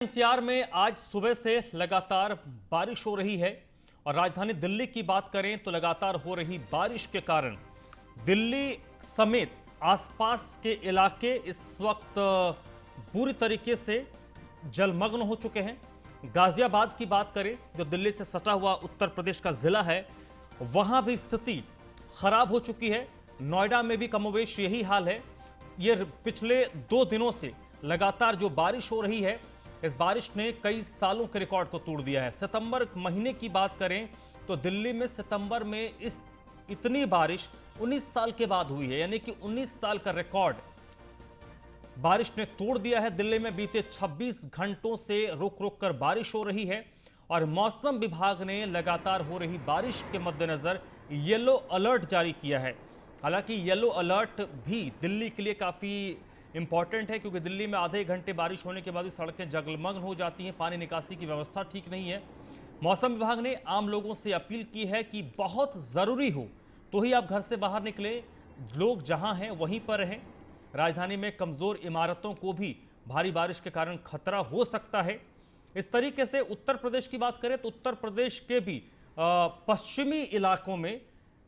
NCR में आज सुबह से लगातार बारिश हो रही है और राजधानी दिल्ली की बात करें तो लगातार हो रही बारिश के कारण दिल्ली समेत आसपास के इलाके इस वक्त बुरी तरीके से जलमग्न हो चुके हैं। गाजियाबाद की बात करें जो दिल्ली से सटा हुआ उत्तर प्रदेश का जिला है, वहां भी स्थिति खराब हो चुकी है। नोएडा में भी कमोवेश यही हाल है। ये पिछले 2 दिनों से लगातार जो बारिश हो रही है, इस बारिश ने कई सालों के रिकॉर्ड को तोड़ दिया है। सितंबर महीने की बात करें तो दिल्ली में सितंबर में इतनी बारिश 19 साल के बाद हुई है, यानी कि 19 साल का रिकॉर्ड बारिश ने तोड़ दिया है। दिल्ली में बीते 26 घंटों से रुक रुक कर बारिश हो रही है और मौसम विभाग ने लगातार हो रही बारिश के मद्देनजर येलो अलर्ट जारी किया है। हालांकि येलो अलर्ट भी दिल्ली के लिए काफी इंपॉर्टेंट है, क्योंकि दिल्ली में आधे घंटे बारिश होने के बाद भी सड़कें जलमग्न हो जाती हैं, पानी निकासी की व्यवस्था ठीक नहीं है। मौसम विभाग ने आम लोगों से अपील की है कि बहुत ज़रूरी हो तो ही आप घर से बाहर निकलें, लोग जहां हैं वहीं पर रहें। राजधानी में कमज़ोर इमारतों को भी भारी बारिश के कारण खतरा हो सकता है। इस तरीके से उत्तर प्रदेश की बात करें तो उत्तर प्रदेश के भी पश्चिमी इलाकों में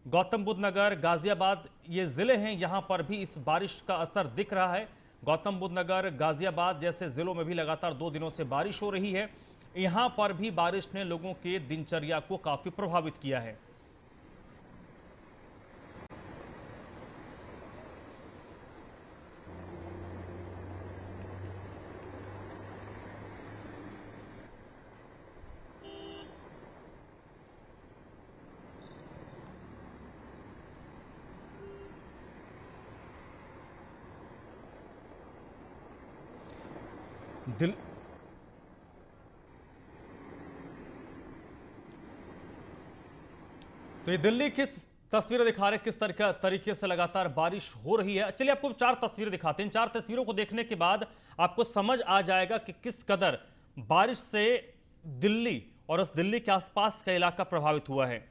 गौतम बुद्ध नगर, गाजियाबाद ये जिले हैं, यहां पर भी इस बारिश का असर दिख रहा है। गौतम बुद्ध नगर, गाजियाबाद जैसे जिलों में भी लगातार 2 दिनों से बारिश हो रही है। यहां पर भी बारिश ने लोगों के दिनचर्या को काफी प्रभावित किया है। दिल तो ये दिल्ली की तस्वीरें दिखा रहे किस तरीके से लगातार बारिश हो रही है। चलिए आपको 4 तस्वीरें दिखाते हैं। 4 तस्वीरों को देखने के बाद आपको समझ आ जाएगा कि किस कदर बारिश से दिल्ली और उस दिल्ली के आसपास का इलाका प्रभावित हुआ है।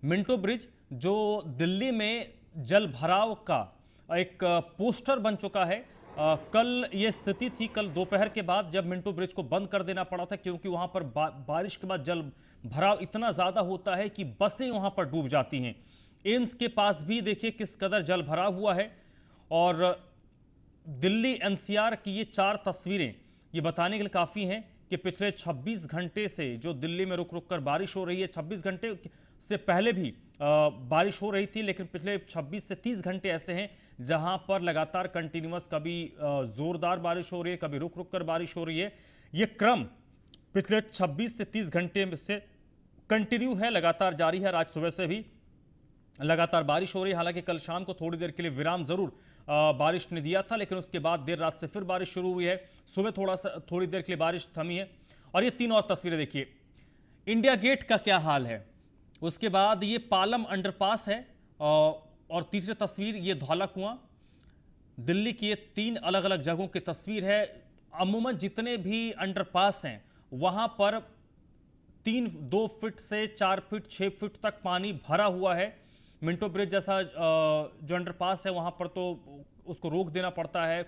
मिंटो ब्रिज जो दिल्ली में जल भराव का एक पोस्टर बन चुका है। कल ये स्थिति थी, कल दोपहर के बाद जब मिंटो ब्रिज को बंद कर देना पड़ा था, क्योंकि वहां पर बारिश के बाद जल भराव इतना ज़्यादा होता है कि बसें वहां पर डूब जाती हैं। एम्स के पास भी देखिए किस कदर जल भराव हुआ है। और दिल्ली एनसीआर की ये 4 तस्वीरें ये बताने के लिए काफ़ी हैं कि पिछले 26 घंटे से जो दिल्ली में रुक रुक कर बारिश हो रही है, 26 घंटे से पहले भी बारिश हो रही थी, लेकिन पिछले 26 से 30 घंटे ऐसे हैं जहां पर लगातार कंटिन्यूअस कभी जोरदार बारिश हो रही है, कभी रुक रुक कर बारिश हो रही है। ये क्रम पिछले 26 से 30 घंटे से कंटिन्यू है, लगातार जारी है। आज सुबह से भी लगातार बारिश हो रही है। हालांकि कल शाम को थोड़ी देर के लिए विराम जरूर बारिश ने दिया था, लेकिन उसके बाद देर रात से फिर बारिश शुरू हुई है। सुबह थोड़ी देर के लिए बारिश थमी है। और ये 3 और तस्वीरें देखिए। इंडिया गेट का क्या हाल है, उसके बाद ये पालम अंडरपास है, और तीसरी तस्वीर ये धौला कुआं। दिल्ली की ये 3 अलग अलग जगहों की तस्वीर है। अमूमन जितने भी अंडरपास हैं वहां पर 2 फीट से 4 फीट 6 फीट तक पानी भरा हुआ है। मिंटो ब्रिज जैसा जो अंडरपास है वहां पर तो उसको रोक देना पड़ता है।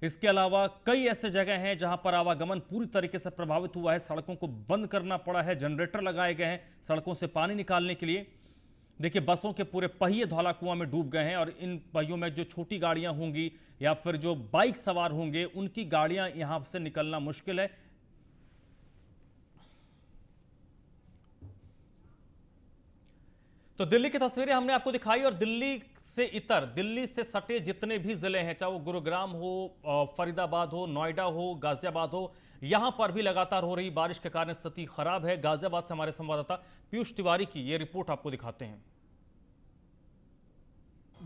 इसके अलावा कई ऐसे जगह हैं जहां पर आवागमन पूरी तरीके से प्रभावित हुआ है, सड़कों को बंद करना पड़ा है, जनरेटर लगाए गए हैं सड़कों से पानी निकालने के लिए। देखिए बसों के पूरे पहिए धौला कुआं में डूब गए हैं, और इन पहियों में जो छोटी गाड़ियां होंगी या फिर जो बाइक सवार होंगे उनकी गाड़ियां यहां से निकलना मुश्किल है। तो दिल्ली की तस्वीरें हमने आपको दिखाई, और दिल्ली से सटे जितने भी जिले हैं, चाहे वो गुरुग्राम हो, फरीदाबाद हो, नोएडा हो, गाजियाबाद हो, यहां पर भी लगातार हो रही बारिश के कारण स्थिति खराब है। गाजियाबाद से हमारे संवाददाता पीयूष तिवारी की ये रिपोर्ट आपको दिखाते हैं।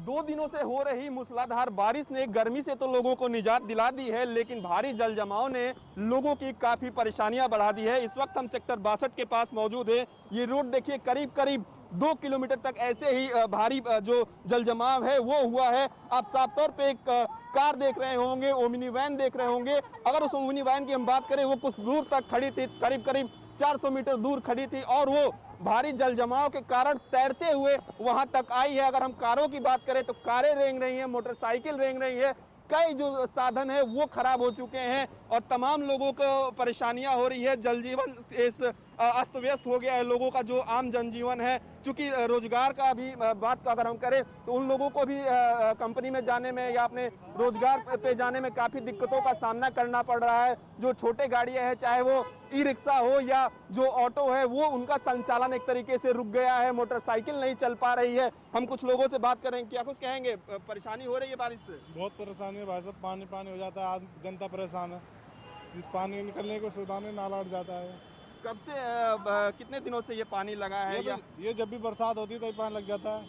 2 दिनों से हो रही मूसलाधार बारिश ने गर्मी से तो लोगों को निजात दिला दी है, लेकिन भारी जल जमाव ने लोगों की काफी परेशानियां बढ़ा दी है। इस वक्त हम सेक्टर 62 के पास मौजूद है। ये रोड देखिए करीब करीब 2 किलोमीटर तक ऐसे ही भारी जो जल जमाव है वो हुआ है। आप साफ तौर पे एक कार देख रहे होंगे, ओमिनी वैन देख रहे होंगे। अगर उस ओमिनी वैन की हम बात करें, वो कुछ दूर तक खड़ी थी, करीब करीब 400 मीटर दूर खड़ी थी, और वो भारी जल जमाव के कारण तैरते हुए वहां तक आई है। अगर हम कारों की बात करें तो कारें रेंग रही हैं, मोटरसाइकिल रेंग रही है, कई जो साधन है वो खराब हो चुके हैं और तमाम लोगों को परेशानियां हो रही है। जनजीवन इस अस्त व्यस्त हो गया है, लोगों का जो आम जनजीवन है। चूंकि रोजगार का भी बात का अगर हम करें तो उन लोगों को भी कंपनी में जाने में या अपने रोजगार पे जाने में काफी दिक्कतों का सामना करना पड़ रहा है। जो छोटे गाड़ियां हैं, चाहे वो ई रिक्शा हो या जो ऑटो है, वो उनका संचालन एक तरीके से रुक गया है। मोटरसाइकिल नहीं चल पा रही है। हम कुछ लोगों से बात करेंगे, क्या कुछ कहेंगे? परेशानी हो रही है बारिश से? बहुत परेशानी है भाई साहब, पानी पानी हो जाता है, आज जनता परेशान है। इस पानी निकलने को सुविधा में नाला उठ जाता है। कब से कितने दिनों से ये पानी लगा है? ये जब भी बरसात होती है तभी पानी लग जाता है।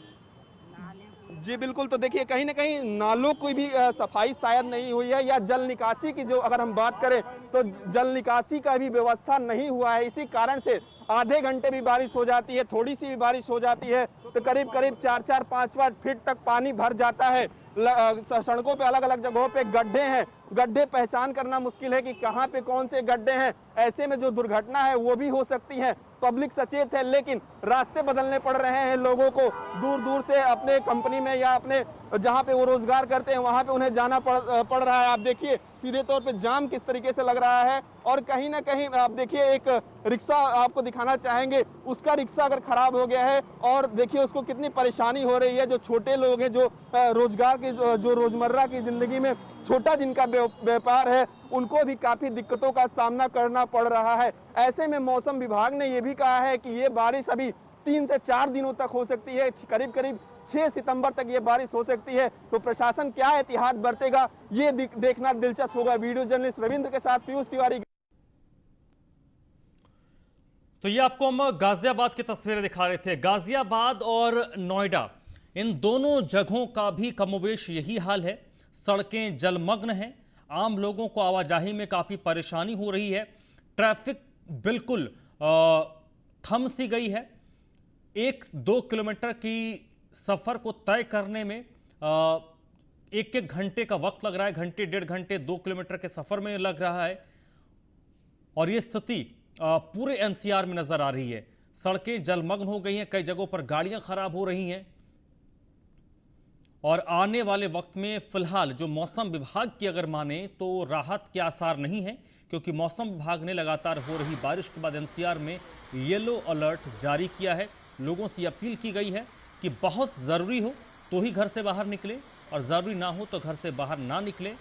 जी बिल्कुल। तो देखिए कहीं ना कहीं नालों की भी सफाई शायद नहीं हुई है, या जल निकासी की जो अगर हम बात करें तो जल निकासी का भी व्यवस्था नहीं हुआ है। इसी कारण से आधे घंटे भी बारिश हो जाती है, थोड़ी सी भी बारिश हो जाती है तो करीब करीब 4-4, 5-5 फीट तक पानी भर जाता है। सड़कों पे अलग अलग जगहों पे गड्ढे हैं, गड्ढे पहचान करना मुश्किल है कि कहाँ पे कौन से गड्ढे हैं। ऐसे में जो दुर्घटना है वो भी हो सकती है। पब्लिक सचेत है, लेकिन रास्ते बदलने पड़ रहे हैं लोगों को। दूर दूर से अपने कंपनी में या अपने जहाँ पे वो रोजगार करते हैं वहाँ पे उन्हें जाना पड़ रहा है। आप देखिए सीधे तौर पे जाम किस तरीके से लग रहा है। और कहीं ना कहीं आप देखिए एक रिक्शा आपको दिखाना चाहेंगे, उसका रिक्शा अगर खराब हो गया है और देखिए उसको कितनी परेशानी हो रही है। जो छोटे लोग हैं, जो रोजगार के जो रोजमर्रा की जिंदगी में छोटा जिनका व्यापार है, उनको भी काफी दिक्कतों का सामना करना पड़ रहा है। ऐसे में मौसम विभाग ने यह भी कहा है कि ये बारिश अभी 3 से 4 दिनों तक हो सकती है। करीब करीब 6 सितंबर तक ये बारिश हो सकती है। तो प्रशासन क्या एहतियात बरतेगा, ये देखना दिलचस्प होगा। वीडियो जर्नलिस्ट रविंद्र के साथ पीयूष तिवारी। तो ये आपको हम गाजियाबाद की तस्वीरें दिखा रहे थे। गाजियाबाद और नोएडा, इन दोनों जगहों का भी कमोबेश यही हाल है। सड़कें जलमग्न हैं, आम लोगों को आवाजाही में काफ़ी परेशानी हो रही है। ट्रैफिक बिल्कुल थम सी गई है। 1-2 किलोमीटर की सफ़र को तय करने में 1-1 घंटे का वक्त लग रहा है। घंटे 1.5 घंटे 2 किलोमीटर के सफ़र में लग रहा है। और ये स्थिति पूरे एनसीआर में नज़र आ रही है। सड़कें जलमग्न हो गई हैं, कई जगहों पर गाड़ियां खराब हो रही हैं। और आने वाले वक्त में फिलहाल जो मौसम विभाग की अगर माने तो राहत के आसार नहीं है, क्योंकि मौसम विभाग ने लगातार हो रही बारिश के बाद एनसीआर में येलो अलर्ट जारी किया है। लोगों से अपील की गई है कि बहुत ज़रूरी हो तो ही घर से बाहर निकले और ज़रूरी ना हो तो घर से बाहर ना निकले।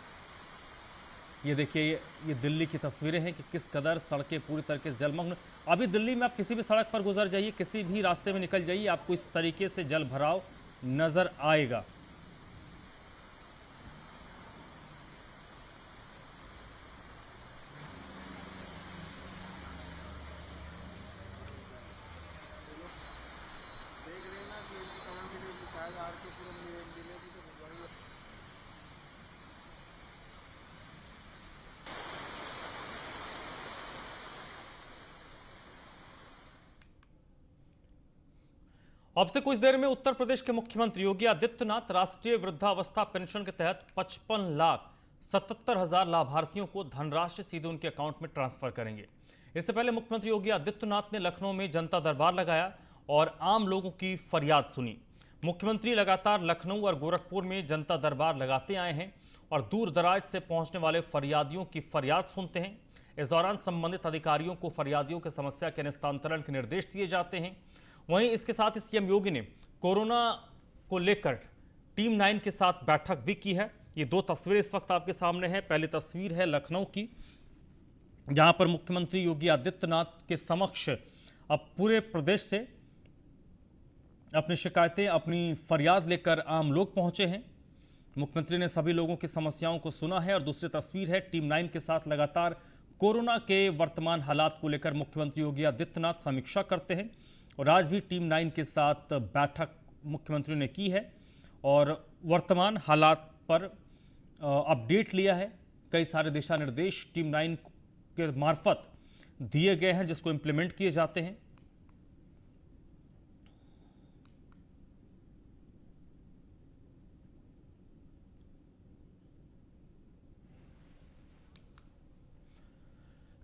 ये देखिए, ये दिल्ली की तस्वीरें हैं कि किस कदर सड़कें पूरी तरीके से जलमग्न। अभी दिल्ली में आप किसी भी सड़क पर गुजर जाइए, किसी भी रास्ते में निकल जाइए, आपको इस तरीके से जल भराव नज़र आएगा। अब से कुछ देर में उत्तर प्रदेश के मुख्यमंत्री योगी आदित्यनाथ राष्ट्रीय वृद्धावस्था पेंशन के तहत 55,77,000 लाभार्थियों को धनराशि सीधे उनके अकाउंट में ट्रांसफर करेंगे। इससे पहले मुख्यमंत्री योगी आदित्यनाथ ने लखनऊ में जनता दरबार लगाया और आम लोगों की फरियाद सुनी। मुख्यमंत्री लगातार लखनऊ और गोरखपुर में जनता दरबार लगाते आए हैं और दूर दराज से पहुंचने वाले फरियादियों की फरियाद सुनते हैं। इस दौरान संबंधित अधिकारियों को फरियादियों की समस्या के निस्तारण के निर्देश दिए जाते हैं। वहीं इसके साथ ही सीएम योगी ने कोरोना को लेकर टीम 9 के साथ बैठक भी की है। ये 2 तस्वीरें इस वक्त आपके सामने हैं। पहली तस्वीर है लखनऊ की, जहां पर मुख्यमंत्री योगी आदित्यनाथ के समक्ष अब पूरे प्रदेश से अपनी शिकायतें, अपनी फरियाद लेकर आम लोग पहुंचे हैं। मुख्यमंत्री ने सभी लोगों की समस्याओं को सुना है। और दूसरी तस्वीर है टीम 9 के साथ लगातार कोरोना के वर्तमान हालात को लेकर मुख्यमंत्री योगी आदित्यनाथ समीक्षा करते हैं। और आज भी टीम 9 के साथ बैठक मुख्यमंत्री ने की है और वर्तमान हालात पर अपडेट लिया है। कई सारे दिशा निर्देश टीम 9 के मार्फत दिए गए हैं, जिसको इंप्लीमेंट किए जाते हैं।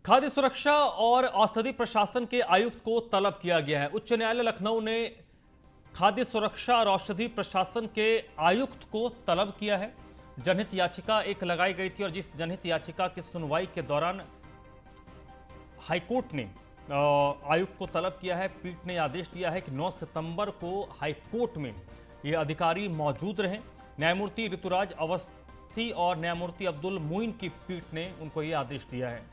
खाद्य सुरक्षा और औषधि प्रशासन के आयुक्त को तलब किया गया है। उच्च न्यायालय लखनऊ ने खाद्य सुरक्षा और औषधि प्रशासन के आयुक्त को तलब किया है। जनहित याचिका एक लगाई गई थी और जिस जनहित याचिका की सुनवाई के दौरान हाईकोर्ट ने आयुक्त को तलब किया है, पीठ ने आदेश दिया है कि 9 सितंबर को हाईकोर्ट में ये अधिकारी मौजूद रहें। न्यायमूर्ति ऋतुराज अवस्थी और न्यायमूर्ति अब्दुल मोइन की पीठ ने उनको ये आदेश दिया है।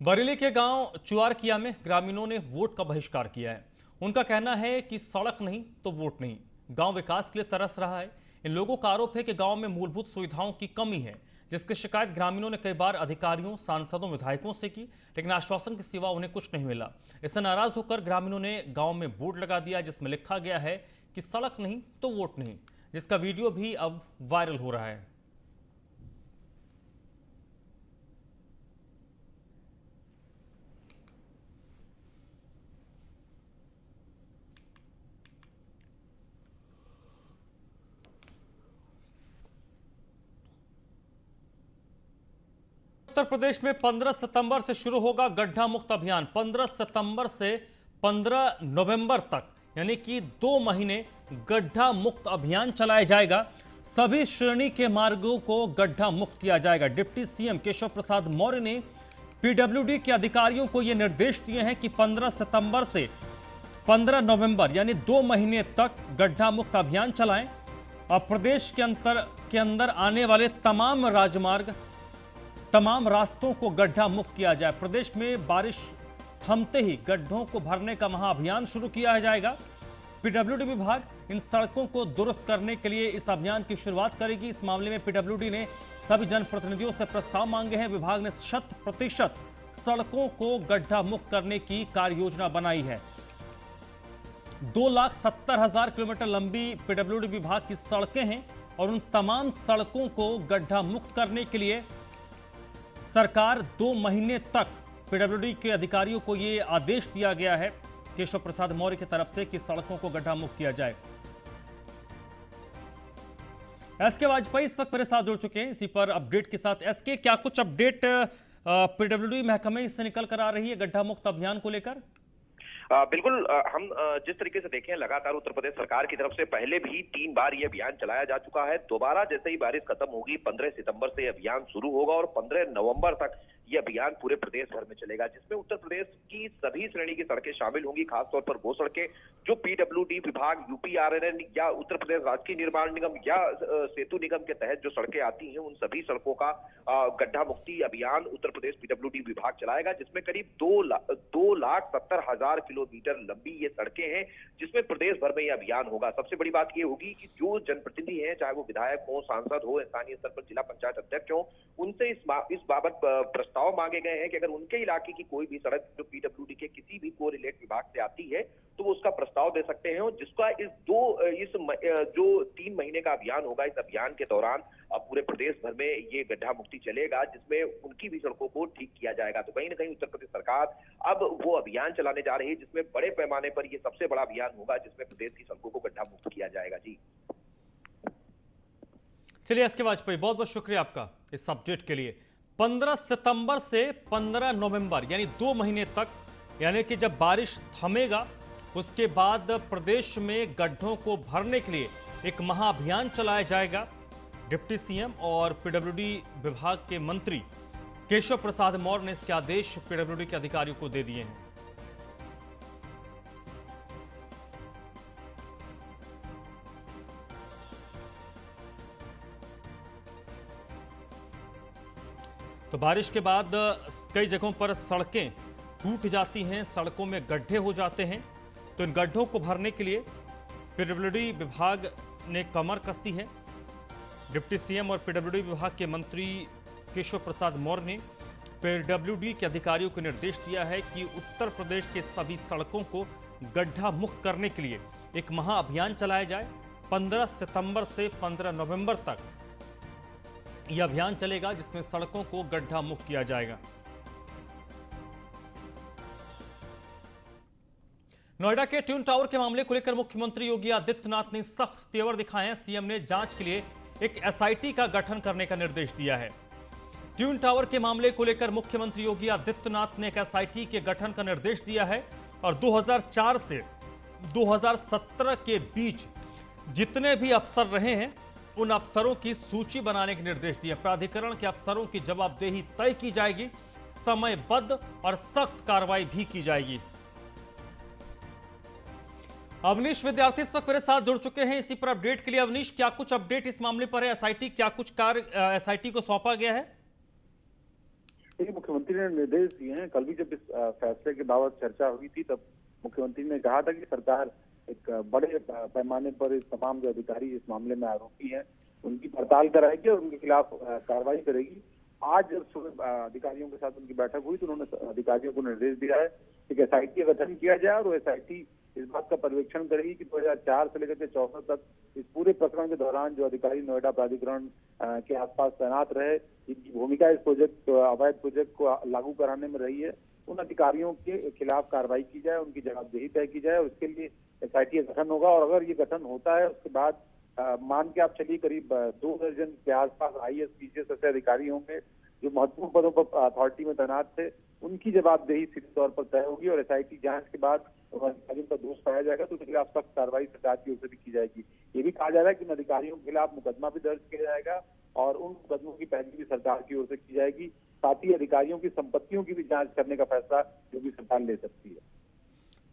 बरेली के गांव चुआरकिया में ग्रामीणों ने वोट का बहिष्कार किया है। उनका कहना है कि सड़क नहीं तो वोट नहीं। गांव विकास के लिए तरस रहा है। इन लोगों का आरोप है कि गांव में मूलभूत सुविधाओं की कमी है, जिसकी शिकायत ग्रामीणों ने कई बार अधिकारियों, सांसदों, विधायकों से की, लेकिन आश्वासन के सिवा उन्हें कुछ नहीं मिला। इससे नाराज होकर ग्रामीणों ने गांव में बोर्ड लगा दिया जिसमें लिखा गया है कि सड़क नहीं तो वोट नहीं, जिसका वीडियो भी अब वायरल हो रहा है। उत्तर प्रदेश में 15 सितंबर से शुरू होगा गड्ढा मुक्त अभियान। 15 सितंबर से 15 नवंबर तक यानी कि 2 महीने गड्ढा मुक्त अभियान चलाया जाएगा। सभी श्रेणी के मार्गों को गड्ढा मुक्त किया जाएगा। डिप्टी सीएम केशव प्रसाद मौर्य ने पीडब्ल्यूडी के अधिकारियों को यह निर्देश दिए हैं कि 15 सितंबर से 15 नवंबर यानी 2 महीने तक गड्ढा मुक्त अभियान चलाएं और प्रदेश के अंदर आने वाले तमाम राजमार्ग, तमाम रास्तों को गड्ढा मुक्त किया जाए। प्रदेश में बारिश थमते ही गड्ढों को भरने का महाअभियान शुरू किया जाएगा। पीडब्ल्यूडी विभाग इन सड़कों को दुरुस्त करने के लिए इस अभियान की शुरुआत करेगी। इस मामले में पीडब्ल्यूडी ने सभी जनप्रतिनिधियों से प्रस्ताव मांगे हैं। विभाग ने 100% सड़कों को गड्ढा मुक्त करने की कार्य योजना बनाई है। 2,70,000 किलोमीटर लंबी पीडब्ल्यूडी विभाग की सड़कें हैं और उन तमाम सड़कों को गड्ढा मुक्त करने के लिए सरकार 2 महीने तक पीडब्ल्यूडी के अधिकारियों को यह आदेश दिया गया है केशव प्रसाद मौर्य की तरफ से कि सड़कों को गड्ढा मुक्त किया जाए। एसके वाजपेयी इस वक्त मेरे साथ जुड़ चुके हैं इसी पर अपडेट के साथ। एसके, क्या कुछ अपडेट पीडब्ल्यूडी महकमे से निकल कर आ रही है गड्ढा मुक्त अभियान को लेकर? बिल्कुल, हम जिस तरीके से देखें लगातार उत्तर प्रदेश सरकार की तरफ से पहले भी 3 बार ये अभियान चलाया जा चुका है। दोबारा जैसे ही बारिश खत्म होगी 15 सितंबर से अभियान शुरू होगा और 15 नवंबर तक ये अभियान पूरे प्रदेश भर में चलेगा, जिसमें उत्तर प्रदेश की सभी श्रेणी की सड़कें शामिल होंगी। खासतौर पर वो सड़कें जो पीडब्ल्यूडी विभाग, यूपीआरएन या उत्तर प्रदेश राजकीय निर्माण निगम या सेतु निगम के तहत जो सड़कें आती हैं उन सभी सड़कों का गड्ढा मुक्ति अभियान उत्तर प्रदेश पीडब्ल्यूडी विभाग चलाएगा, जिसमें करीब 2,70,000 किलोमीटर लंबी ये सड़कें हैं, जिसमें प्रदेश भर में यह अभियान होगा। सबसे बड़ी बात यह होगी कि जो जनप्रतिनिधि हैं, चाहे वो विधायक हो, सांसद हो, स्थानीय स्तर पर जिला पंचायत अध्यक्ष हो, उनसे इस बाबत प्रस्ताव मांगे गए हैं कि अगर उनके इलाके की कोई भी सड़क जो पीडब्ल्यूडी के किसी भी कोरिलेट विभाग से आती है तो वो उसका प्रस्ताव दे सकते हैं, और जिसका जो 3 महीने का अभियान होगा, इस अभियान के दौरान पूरे प्रदेश भर में ये गड्ढा मुक्ति चलेगा, जिसमें उनकी भी सड़कों को ठीक किया जाएगा। तो कहीं ना कहीं उत्तर प्रदेश सरकार अब वो अभियान चलाने जा रही है जिसमें बड़े पैमाने पर ये सबसे बड़ा अभियान होगा, जिसमें प्रदेश की सड़कों को गड्ढा मुक्त किया जाएगा। जी चलिए एसके वाजपेयी, बहुत बहुत शुक्रिया आपका इस अपडेट के लिए। 15 सितंबर से 15 नवंबर यानी 2 महीने तक, यानी कि जब बारिश थमेगा उसके बाद प्रदेश में गड्ढों को भरने के लिए एक महाअभियान चलाया जाएगा। डिप्टी सीएम और पीडब्ल्यूडी विभाग के मंत्री केशव प्रसाद मौर्य ने इसके आदेश पीडब्ल्यूडी के अधिकारियों को दे दिए हैं। तो बारिश के बाद कई जगहों पर सड़कें टूट जाती हैं, सड़कों में गड्ढे हो जाते हैं। तो इन गड्ढों को भरने के लिए पीडब्ल्यूडी विभाग ने कमर कसी है। डिप्टी सीएम और पीडब्ल्यूडी विभाग के मंत्री केशव प्रसाद मौर्य ने पीडब्ल्यूडी के अधिकारियों को निर्देश दिया है कि उत्तर प्रदेश के सभी सड़कों को गड्ढा मुक्त करने के लिए एक महाअभियान चलाया जाए। 15 सितंबर से 15 नवंबर तक यह अभियान चलेगा, जिसमें सड़कों को गड्ढा मुक्त किया जाएगा। नोएडा के ट्विन टावर के मामले को लेकर मुख्यमंत्री योगी आदित्यनाथ ने सख्त तेवर दिखाए हैं। सीएम ने जांच के लिए एक एसआईटी का गठन करने का निर्देश दिया है। ट्विन टावर के मामले को लेकर मुख्यमंत्री योगी आदित्यनाथ ने एक एसआईटी के गठन का निर्देश दिया है और 2004 से 2017 के बीच जितने भी अफसर रहे हैं उन अफसरों की सूची बनाने के निर्देश दिए। प्राधिकरण के अफसरों की जवाबदेही तय की जाएगी, समयबद्ध और सख्त कार्रवाई भी की जाएगी। अवनीश विद्यार्थी इस वक्त मेरे साथ जुड़ चुके हैं इसी पर अपडेट के लिए। अवनीश, क्या कुछ अपडेट इस मामले पर है? एसआईटी क्या कुछ कार्य एसआईटी को सौंपा गया है? देखिए, मुख्यमंत्री ने निर्देश दिए हैं। कल भी जब इस फैसले के बाबत चर्चा हुई थी तब मुख्यमंत्री ने कहा था कि सरकार एक बड़े पैमाने पर इस तमाम जो अधिकारी इस मामले में आरोपी हैं उनकी पड़ताल कराएगी और उनके खिलाफ कार्रवाई करेगी। आज जब सुबह अधिकारियों के साथ उनकी बैठक हुई तो उन्होंने अधिकारियों को निर्देश दिया है कि एसआईटी का गठन किया जाए और वो एसआईटी इस बात का पर्यवेक्षण करेगी कि 2004 से लेकर 2014 तक इस पूरे प्रकरण के दौरान जो अधिकारी नोएडा प्राधिकरण के आसपास तैनात रहे, इनकी भूमिका इस प्रोजेक्ट अवैध प्रोजेक्ट को लागू कराने में रही है, उन अधिकारियों के खिलाफ कार्रवाई की जाए, उनकी जवाबदेही तय की जाए और इसके लिए एसआईटी का गठन होगा। और अगर ये गठन होता है उसके बाद मान के आप चलिए करीब 2 दर्जन के आसपास आईएएस पीसीएस ऐसे अधिकारी होंगे जो महत्वपूर्ण पदों पर अथॉरिटी में तैनात थे, उनकी जवाबदेही सीधे तौर पर तय होगी और एसआईटी जांच के बाद अधिकारियों का दोष पाया जाएगा तो उनके खिलाफ सख्त कार्रवाई सरकार की ओर से भी की जाएगी। ये भी कहा जा रहा है कि इन अधिकारियों के खिलाफ मुकदमा भी दर्ज किया जाएगा और उन मुकदमों की पैरवी भी सरकार की ओर से की जाएगी। साथ ही अधिकारियों की संपत्तियों की भी जांच करने का फैसला जो भी सरकार ले सकती है।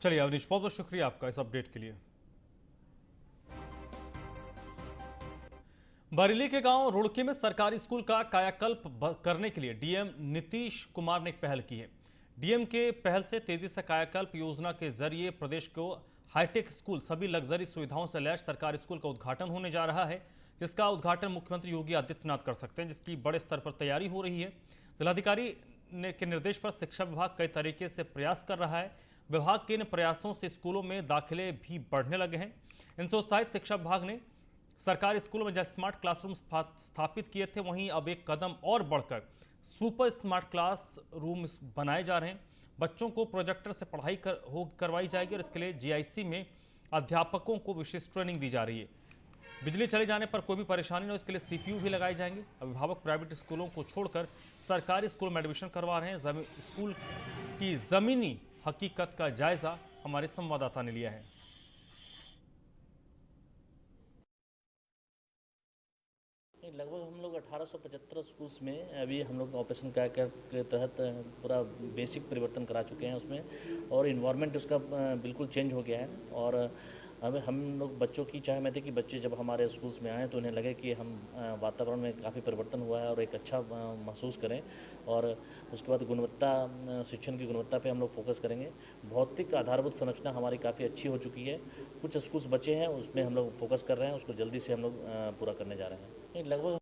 चलिए अवनीश, बहुत बहुत शुक्रिया आपका इस अपडेट के लिए। बरेली के गांव रुड़की में सरकारी स्कूल का कायाकल्प करने के लिए डीएम नीतीश कुमार ने एक पहल की है। डीएम के पहल से तेजी से कायाकल्प योजना के जरिए प्रदेश को हाईटेक स्कूल, सभी लग्जरी सुविधाओं से लैस सरकारी स्कूल का उद्घाटन होने जा रहा है, जिसका उद्घाटन मुख्यमंत्री योगी आदित्यनाथ कर सकते हैं, जिसकी बड़े स्तर पर तैयारी हो रही है। जिलाधिकारी के निर्देश पर शिक्षा विभाग कई तरीके से प्रयास कर रहा है। विभाग के इन प्रयासों से स्कूलों में दाखिले भी बढ़ने लगे हैं। इनसे उत्साहित शिक्षा विभाग ने सरकारी स्कूलों में जहां स्मार्ट क्लासरूम स्थापित किए थे, वहीं अब एक कदम और बढ़कर सुपर स्मार्ट क्लास रूम बनाए जा रहे हैं। बच्चों को प्रोजेक्टर से पढ़ाई करवाई जाएगी और इसके लिए जीआईसी में अध्यापकों को विशेष ट्रेनिंग दी जा रही है। बिजली चले जाने पर कोई भी परेशानी न हो, इसके लिए सीपीयू भी लगाए जाएंगे। अभिभावक प्राइवेट स्कूलों को छोड़कर सरकारी स्कूल में एडमिशन करवा रहे हैं। स्कूल की जमीनी हकीकत का जायजा हमारे संवाददाता ने लिया है। लगभग हम लोग 1875 स्कूल्स में अभी हम लोग ऑपरेशन कायाकल्प के तहत पूरा बेसिक परिवर्तन करा चुके हैं उसमें, और इन्वायरमेंट उसका बिल्कुल चेंज हो गया है। और हमें हम लोग बच्चों की चाह में थे कि बच्चे जब हमारे स्कूल्स में आएँ तो उन्हें लगे कि हम वातावरण में काफ़ी परिवर्तन हुआ है और एक अच्छा महसूस करें। और उसके बाद गुणवत्ता, शिक्षण की गुणवत्ता पे हम लोग फोकस करेंगे। भौतिक आधारभूत संरचना हमारी काफ़ी अच्छी हो चुकी है। कुछ स्कूल्स बचे हैं, उसमें हम लोग फोकस कर रहे हैं, उसको जल्दी से हम लोग पूरा करने जा रहे हैं। लगभग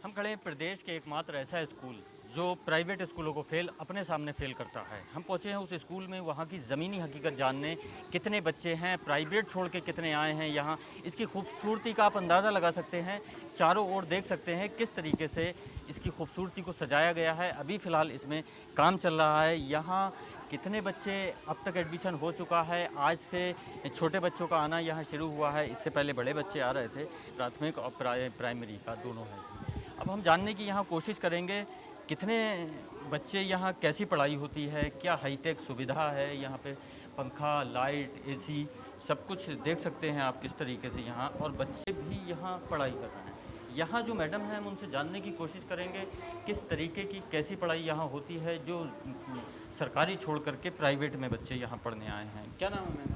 हम खड़े हैं प्रदेश के एकमात्र ऐसा स्कूल जो प्राइवेट स्कूलों को अपने सामने फेल करता है। हम पहुंचे हैं उस स्कूल में, वहां की ज़मीनी हकीकत जानने, कितने बच्चे हैं, प्राइवेट छोड़ के कितने आए हैं यहाँ, इसकी खूबसूरती का आप अंदाज़ा लगा सकते हैं। चारों ओर देख सकते हैं किस तरीके से इसकी खूबसूरती को सजाया गया है। अभी फ़िलहाल इसमें काम चल रहा है। यहाँ कितने बच्चे अब तक एडमिशन हो चुका है। आज से छोटे बच्चों का आना यहाँ शुरू हुआ है, इससे पहले बड़े बच्चे आ रहे थे। प्राथमिक और प्राइमरी का दोनों है इसमें। अब हम जानने की यहाँ कोशिश करेंगे कितने बच्चे यहाँ, कैसी पढ़ाई होती है, क्या हाईटेक सुविधा है यहाँ पे, पंखा, लाइट, एसी सब कुछ देख सकते हैं आप किस तरीके से यहाँ, और बच्चे भी यहाँ पढ़ाई कर रहे हैं। यहाँ जो मैडम हैं हम उनसे जानने की कोशिश करेंगे किस तरीके की कैसी पढ़ाई यहाँ होती है, जो सरकारी छोड़ करके प्राइवेट में बच्चे यहाँ पढ़ने आए हैं। क्या नाम है मैम?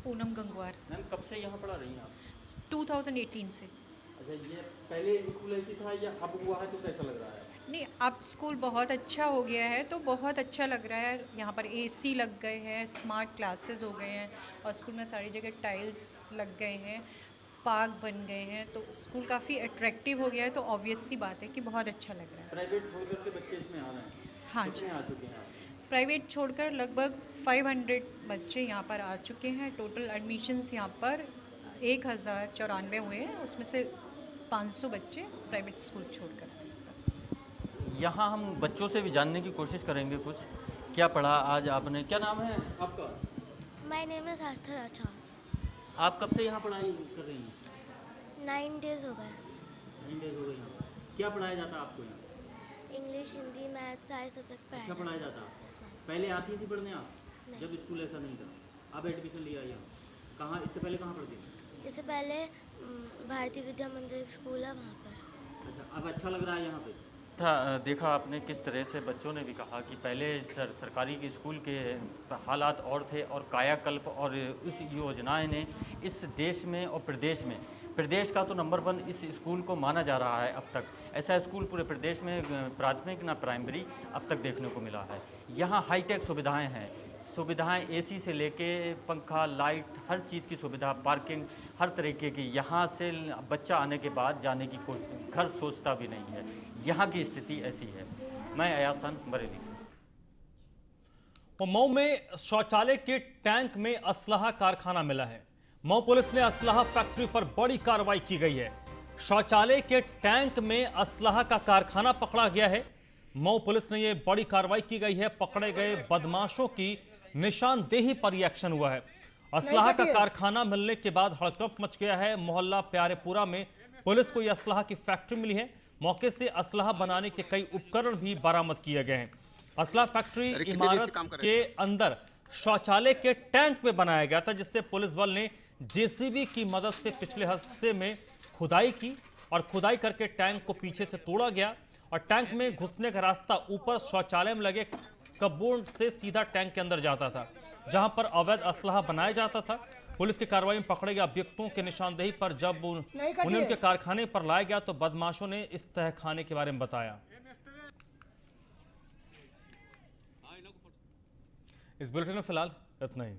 पूनम गंगवार। मैम कब से यहाँ पढ़ा रही हैं आप? 2018 से। अच्छा, ये पहले स्कूल ऐसी था या अब हुआ है तो कैसा लग रहा है? नहीं, अब स्कूल बहुत अच्छा हो गया है तो बहुत अच्छा लग रहा है। यहाँ पर एसी लग गए हैं, स्मार्ट क्लासेस हो गए हैं और स्कूल में सारी जगह टाइल्स लग गए हैं, पार्क बन गए हैं, तो स्कूल काफ़ी अट्रैक्टिव हो गया है। तो ऑब्वियस सी बात है कि बहुत अच्छा लग रहा है। प्राइवेट छोड़ करके बच्चे इसमें आ रहे हैं? हाँ जी, आ चुके हैं। प्राइवेट छोड़कर लगभग 500 बच्चे यहाँ पर आ चुके हैं। टोटल एडमिशन्स यहाँ पर 1094 हुए हैं, उसमें से 500 बच्चे प्राइवेट स्कूल छोड़कर। यहाँ हम बच्चों से भी जानने की कोशिश करेंगे कुछ, क्या पढ़ा आज आपने। क्या नाम है आपका? माय नेम इज़ आस्था राठौर। आप कब से यहाँ पढ़ाई कर रही हैं? 9 डेज़ हो गए। 9 डेज हो गए यहाँ। क्या पढ़ाया जाता है आपको यहाँ? इंग्लिश हिंदी मैथ सारे सब्जेक्ट अच्छा पढ़ाया जाता? Yes, ma'am. पहले आती थी पढ़ने आप? नहीं। जब स्कूल ऐसा नहीं था, अब एडमिशन लिया यहाँ? कहाँ, इससे पहले कहाँ पढ़ती थी? इससे पहले भारतीय विद्या मंदिर स्कूल है वहाँ पर। अच्छा, अब अच्छा लग रहा है यहाँ पे? देखा आपने किस तरह से बच्चों ने भी कहा कि पहले सरकारी के स्कूल के हालात और थे, और कायाकल्प और इस योजनाएं ने इस देश में और प्रदेश का तो नंबर 1 इस स्कूल को माना जा रहा है अब तक। ऐसा स्कूल पूरे प्रदेश में प्राथमिक ना प्राइमरी अब तक देखने को मिला है। यहाँ हाईटेक सुविधाएं हैं, सुविधाएं एसी से लेके पंखा, लाइट, हर चीज़ की सुविधा, पार्किंग, हर तरीके की। यहाँ से बच्चा आने के बाद जाने की कोई घर सोचता भी नहीं है। यहाँ की स्थिति ऐसी है। मैं अयाज खान, बरेली से। और मऊ में शौचालय के टैंक में असलाहा कारखाना मिला है। मऊ पुलिस ने असलाहा फैक्ट्री पर बड़ी कार्रवाई की गई है। शौचालय के टैंक में असलाहा का कारखाना पकड़ा गया है। मऊ पुलिस ने यह बड़ी कार्रवाई की गई है। पकड़े गए बदमाशों की निशानदेही पर यह एक्शन हुआ है। असलाहा का कारखाना मिलने के बाद हड़कंप मच गया है। मोहल्ला प्यारेपुरा में पुलिस को यह असलाहा की फैक्ट्री मिली है। मौके से असलाहा बनाने के कई उपकरण भी बरामद किए गए हैं। असलाहा फैक्ट्री इमारत के अंदर शौचालय के टैंक में बनाया गया था, जिससे पुलिस बल ने जेसीबी की मदद से पिछले हिस्से में खुदाई की और खुदाई करके टैंक को पीछे से तोड़ा गया और टैंक में घुसने का रास्ता ऊपर शौचालय में लगे कबोर्ड से सीधा टैंक के अंदर जाता था, जहां पर अवैध असलाहा बनाया जाता था। पुलिस की कार्रवाई में पकड़े गए अभियुक्तों के निशानदेही पर जब उन्हें उनके कारखाने पर लाया गया तो बदमाशों ने इस तहखाने के बारे में बताया। इस बुलेटिन में फिलहाल इतना ही।